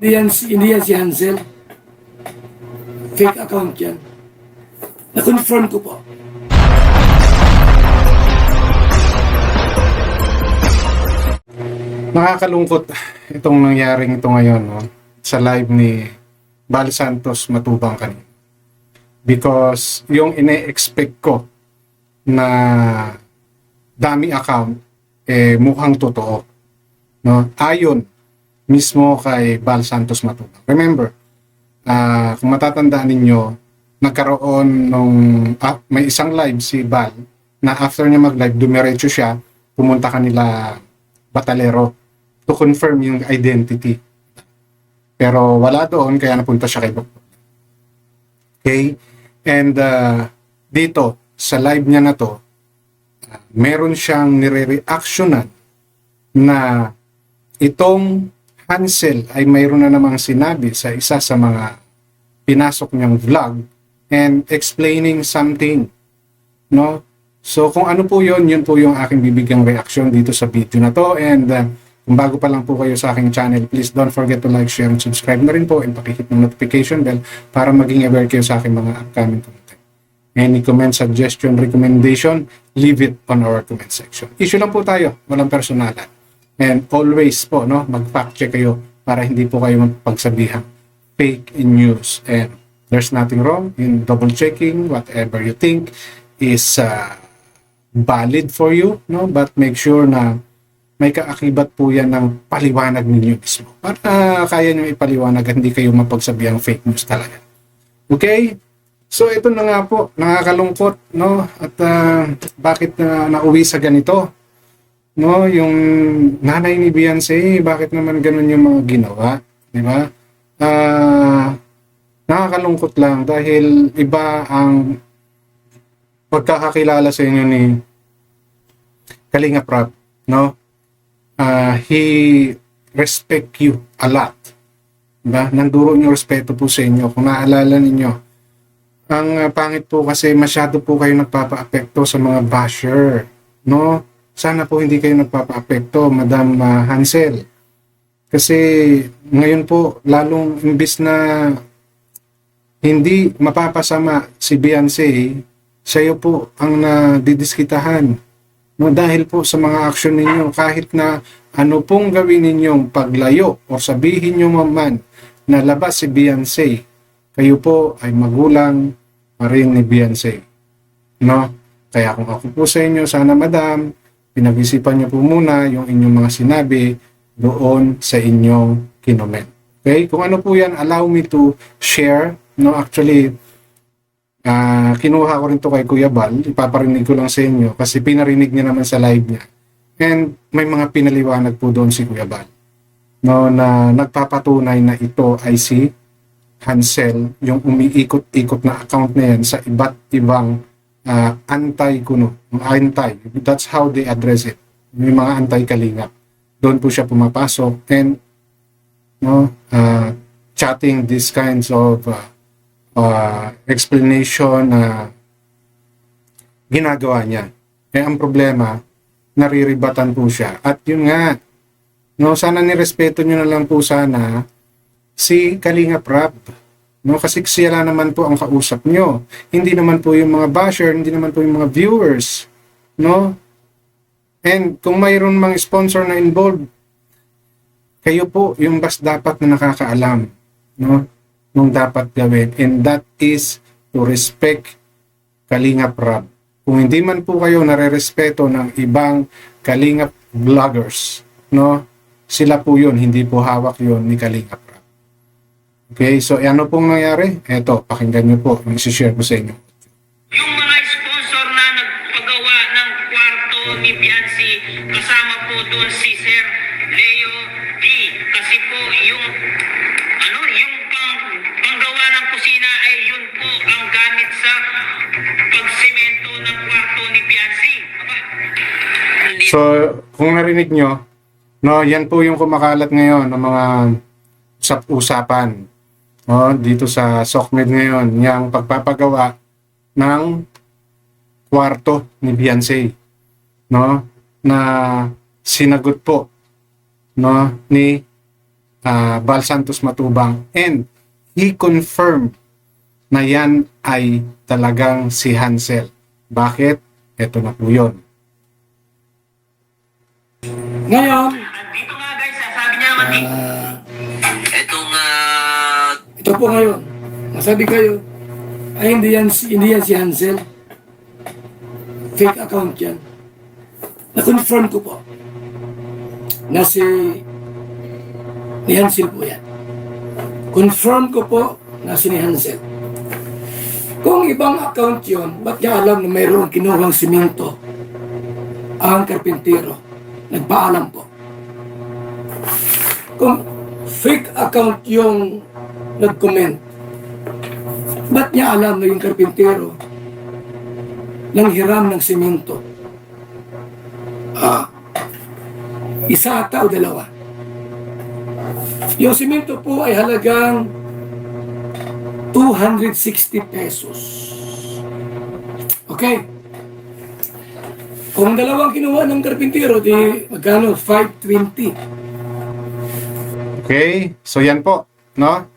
Hindi yan si Hansel. Fake account yan. Na-confirm ko po. Nakakalungkot itong nangyaring ito ngayon, no? Sa live ni Bal Santos Matubang kanina. Because yung ine-expect ko na dami account, mukhang totoo. No? Ayon mismo kay Bal Santos Matubang. Remember, kung matatandaan ninyo, nagkaroon nung may isang live si Bal na after niya mag-live, dumiretso siya, pumunta kanila Batalero to confirm yung identity. Pero wala doon, kaya napunta siya kay Dr. Okay? And dito, sa live niya na to, meron siyang nire-reactionan na itong Hansel ay mayroon na namang sinabi sa isa sa mga pinasok niyang vlog and explaining something. No? So kung ano po yun po yung aking bibigyang reaction dito sa video na to. And kung bago pa lang po kayo sa aking channel, please don't forget to like, share, and subscribe na rin po and pakihit ng notification bell para maging aware kayo sa aking mga upcoming content. Any comment, suggestion, recommendation, leave it on our comment section. Issue lang po tayo, walang personalan. And always po, no, mag-fact check kayo para hindi po kayo magpagsabihan fake news. And there's nothing wrong in double checking whatever you think is valid for you, no? But make sure na may kaakibat po yan ng paliwanag ninyo mismo para kaya nyo ipaliwanag at hindi kayo mapagsabihang fake news talaga. Okay? So ito na nga po, nakakalungkot, no? At bakit nauwi sa ganito? No, yung nanay ni Beyonce, bakit naman ganun yung mga ginawa, di ba? Nakakalungkot lang dahil iba ang pagkakakilala sa inyo ni Kalinga Prab, no? He respect you a lot. Diba? Nanduro yung respeto po sa inyo. Kung naalala ninyo, ang pangit po kasi masyado po kayo nagpapa-apekto sa mga basher, no? Sana po hindi kayo nagpapa-apekto, Madam Hansel. Kasi ngayon po, lalong imbis na hindi mapapasama si Beyonce, siya po ang nadidiskitahan. No, dahil po sa mga aksyon ninyo, kahit na ano pong gawin ninyong paglayo o sabihin nyo man na labas si Beyonce, kayo po ay magulang pa rin ni Beyonce. No? Kaya kung ako po sa inyo, sana Madam, pinag-isipan niyo po muna yung inyong mga sinabi doon sa inyong kinoment. Okay? Kung ano po yan, allow me to share. No, actually, kinuha ko rin to kay Kuya Bal. Ipaparinig ko lang sa inyo kasi pinarinig niya naman sa live niya. And may mga pinaliwanag po doon si Kuya Bal. No, na nagpapatunay na ito ay si Hansel, yung umiikot-ikot na account na yan sa iba't ibang that's how they address it. May mga anti-kalingap. Doon po siya pumapasok and no, chatting these kinds of explanation na ginagawa niya. Eh ang problema, nariribatan po siya. At yun nga, no, sana nirespeto nyo na lang po sana si Kalinga Prab. No, kasi sila naman po ang kausap nyo. Hindi naman po yung mga basher, hindi naman po yung mga viewers. No? And kung mayroon mga sponsor na involved, kayo po yung bas dapat na nakakaalam. No? Nung dapat gawin. And that is to respect Kalinga Prab. Kung hindi man po kayo nare-respeto ng ibang Kalinga vloggers, no? Sila po yun, hindi po hawak yun ni Kalinga Prab. Okay, so ano pong nangyari? Eto, pakinggan nyo po, yung isi-share ko sa inyo. Yung mga sponsor na nagpagawa ng kwarto ni Beyonce, kasama po doon si Sir Leo D. Kasi po yung panggawa ng kusina ay yun po ang gamit sa pagsemento ng kwarto ni Beyonce. So, kung narinig nyo, no, yan po yung kumakalat ngayon ng mga usap-usapan. Dito sa SOCMED ngayon, yung pagpapagawa ng kwarto ni Beyonce, no, na sinagot po, no, ni Bal Santos Matubang, and he confirmed na yan ay talagang si Hansel. Bakit? Ito na po yun. Ngayon, Dito nga guys, sabi niya naman itong ito po ngayon, masabi kayo, ay hindi yan si Hansel. Fake account yan. Na-confirm ko po na ni Hansel po yan. Confirm ko po na si ni Hansel. Kung ibang account yun, ba't niya alam na mayroong kinuhang simento ang karpintero? Nagpaalam po. Kung fake account yung nag-comment, ba't niya alam na yung karpintero nang hiram ng simento? Isa ata o dalawa. Yung simento po ay halagang 260 pesos. Okay? Kung dalawang kinuha ng karpintero, di magkano? 520. Okay? So yan po, no?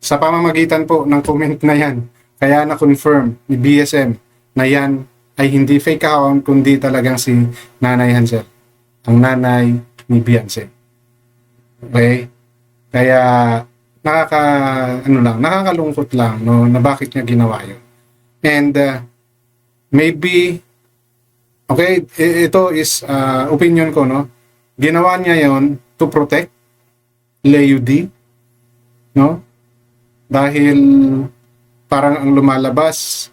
Sa pamamagitan po ng comment na yan, kaya na-confirm ni BSM na yan ay hindi fake account, kundi talagang si Nanay Hansel, ang nanay ni Beyonce. Okay? Kaya nakakalungkot lang, no, na bakit niya ginawa yun. And maybe, okay, ito is opinion ko, no? Ginawa niya yon to protect Leo D, no? Dahil parang ang lumalabas,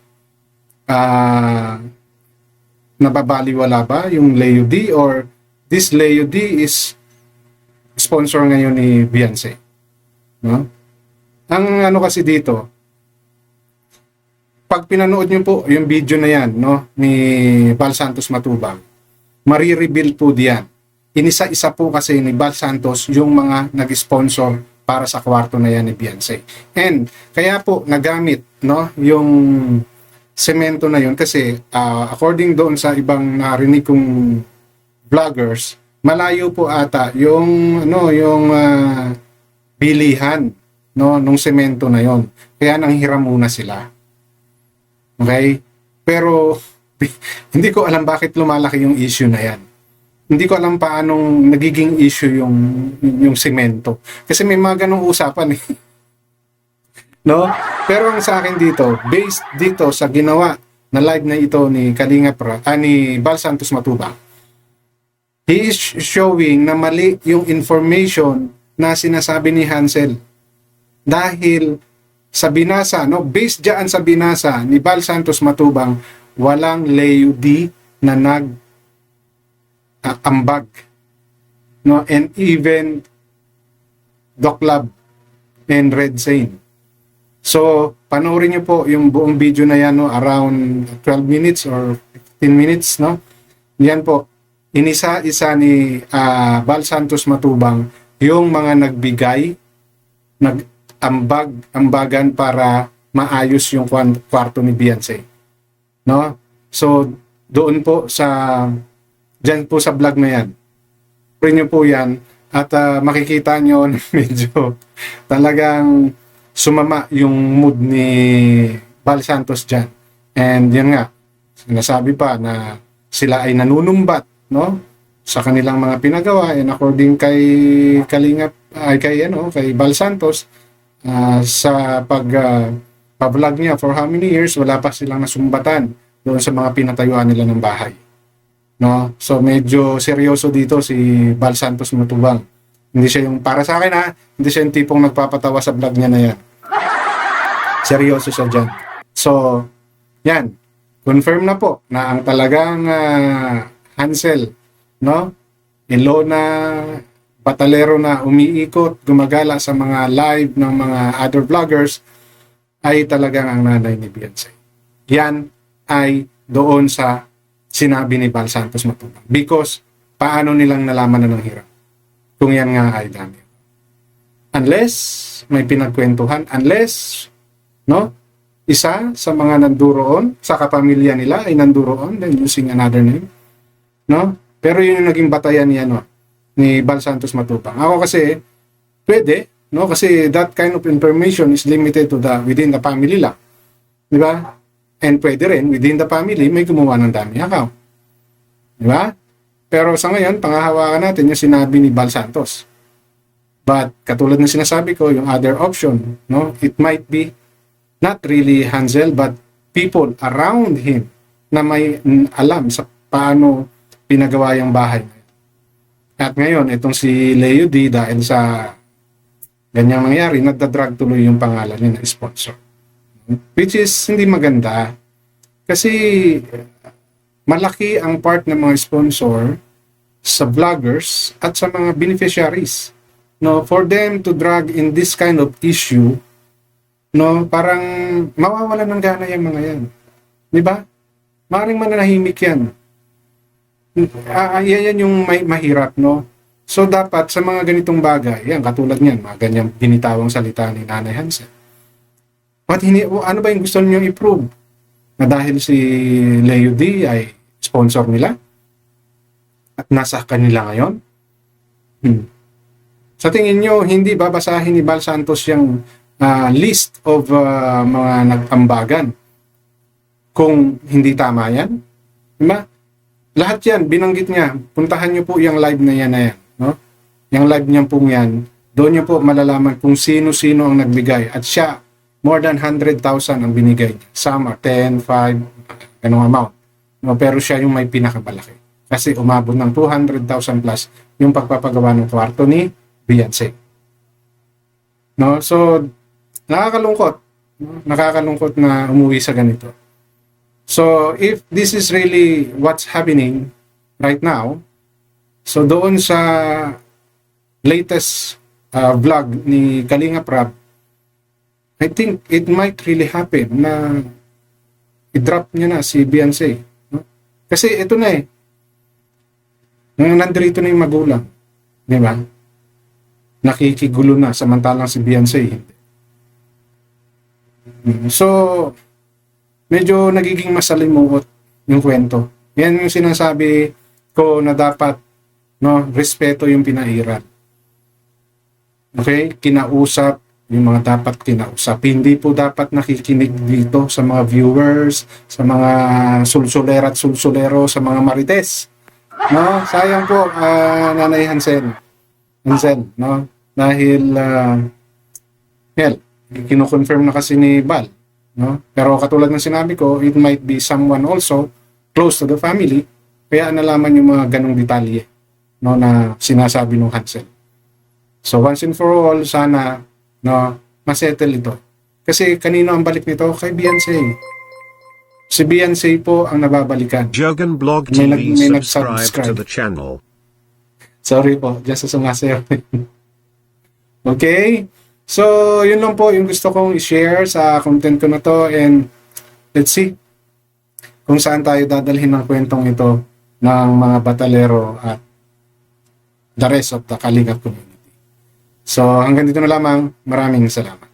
nababaliwala ba yung Leo D, or this Leo D is sponsor ngayon ni Beyonce, no? Ang ano kasi dito, pag pinanood niyo po yung video na yan, no, ni Bal Santos Matubang, marireveal po diyan. Inisa-isa po kasi ni Bal Santos yung mga nag-sponsor para sa kwarto na yan ni Beyonce. And kaya po nagamit, no, yung semento na yun kasi according doon sa ibang narinig kong vloggers, malayo po ata yung bilihan, no, nung semento na yon. Kaya nanghiram muna sila. Okay? Pero hindi ko alam bakit lumalaki yung issue na yan. Hindi ko alam paanong nagiging issue yung semento. Kasi may mga ganong usapan eh. No? Pero ang sa akin dito, based dito sa ginawa na live na ito ni ni Bal Santos Matubang, he is showing na mali yung information na sinasabi ni Hansel. Dahil sa binasa, no, based diyan sa binasa ni Bal Santos Matubang, walang Leo D na ambag, no, and even Doc Lab and Red Zane. So, panoorin niyo po yung buong video na yan, no, around 12 minutes or 15 minutes, no. Yan po, inisa-isa ni Bal Santos Matubang yung mga nagbigay, ambagan para maayos yung kwarto ni Beyonce, no? So doon po dyan po sa vlog na yan, print nyo po yan at makikita nyo na medyo talagang sumama yung mood ni Bal Santos dyan. And yan nga, sinasabi pa na sila ay nanunumbat, no, sa kanilang mga pinagawa, and according kay kay Bal Santos, sa pag-vlog niya for how many years, wala pa silang nasumbatan doon sa mga pinatayuan nila ng bahay, no? So medyo seryoso dito si Bal Santos Matubang. Hindi siya yung, para sa akin hindi siya yung tipong nagpapatawa sa vlog niya na yan. Seryoso siya dyan. So yan, confirm na po na ang talagang Hansel, no, Ilona Batalero na umiikot, gumagala sa mga live ng mga other vloggers, ay talagang ang nanay ni Beyonce. Yan ay doon sa sinabi ni Bal Santos Matubang. Because paano nilang nalaman na ng hirap kung yan nga ay dami? Unless may pinagkwentuhan, unless, no, isa sa mga nanduroon, sa kapamilya nila ay nanduroon, then using another name, no? Pero yun yung naging batayan niya, no, ni Bal Santos Matubang. Ako kasi, Pwede, no? Kasi that kind of information is limited to within the family lang. Di ba? And pwede rin, within the family, may gumawa ng dummy account. Di ba? Pero sa ngayon, pangahawakan natin yung sinabi ni Bal Santos. But katulad ng sinasabi ko, yung other option, no? It might be not really Hansel, but people around him na may alam sa paano pinagawa yung bahay. At ngayon, itong si Leo D, dahil sa ganyang nangyari, nagdadrag tuloy yung pangalan niya na sponsor. Which is hindi maganda. Kasi malaki ang part ng mga sponsor sa vloggers at sa mga beneficiaries. No, for them to drag in this kind of issue, no, parang mawawalan ng gana yung mga yan. Di ba? Maring mananahimik yan. Yan yung mahirap, no? So, dapat sa mga ganitong bagay, yan, katulad niyan, mga ganyang binitawang salita ni Nanay Hansel. Ano ba yung gusto niyo i-prove? Na dahil si Leo D ay sponsor nila? At nasa kanila ngayon? Sa tingin nyo, hindi babasahin ni Bal Santos yung list of mga nag-ambagan kung hindi tama yan? Diba? Lahat yan, binanggit niya. Puntahan nyo po yung live na yan. No? Yung live niyan pong yan, doon nyo po malalaman kung sino-sino ang nagbigay. At siya, more than 100,000 ang binigay. Some are 10, 5, ganong amount. No, pero siya yung may pinakamalaki. Kasi umabot ng 200,000 plus yung pagpapagawa ng kwarto ni Beyonce. No, so nakakalungkot. Nakakalungkot na umuwi sa ganito. So if this is really what's happening right now, so doon sa latest vlog ni Kalinga Prab, I think it might really happen na i-drop niya na si Beyonce. No? Kasi ito na nandito na yung magulang. Di ba? Nakikigulo na, samantalang si Beyonce hindi. So, medyo nagiging masalimuot yung kwento. Yan yung sinasabi ko na dapat, no, respeto yung pinairal. Okay? Kinausap yung mga dapat kinausap. Hindi po dapat nakikinig dito sa mga viewers, sa mga sulsuler at sulsulero, sa mga marites. No? Sayang po, Nanay Hansel, no? Dahil, kinukonfirm na kasi ni Bal. No? Pero katulad ng sinabi ko, it might be someone also close to the family, kaya nalaman yung mga ganong detalye, no, na sinasabi ng Hansel. So once and for all, sana, no, masettle ito. Kasi kanino ang balik nito? Kay Beyonce. Si Beyonce po ang nababalikan. Jogan Blog May TV, subscribe to nag-subscribe. the channel. Sorry po, just sa sumasayaw. Okay? So, yun lang po yung gusto kong i-share sa content ko na to, and let's see kung saan tayo dadalhin ng kwentong ito ng mga batalero at the rest of the Kalingap community. So, hanggang dito na lamang. Maraming salamat.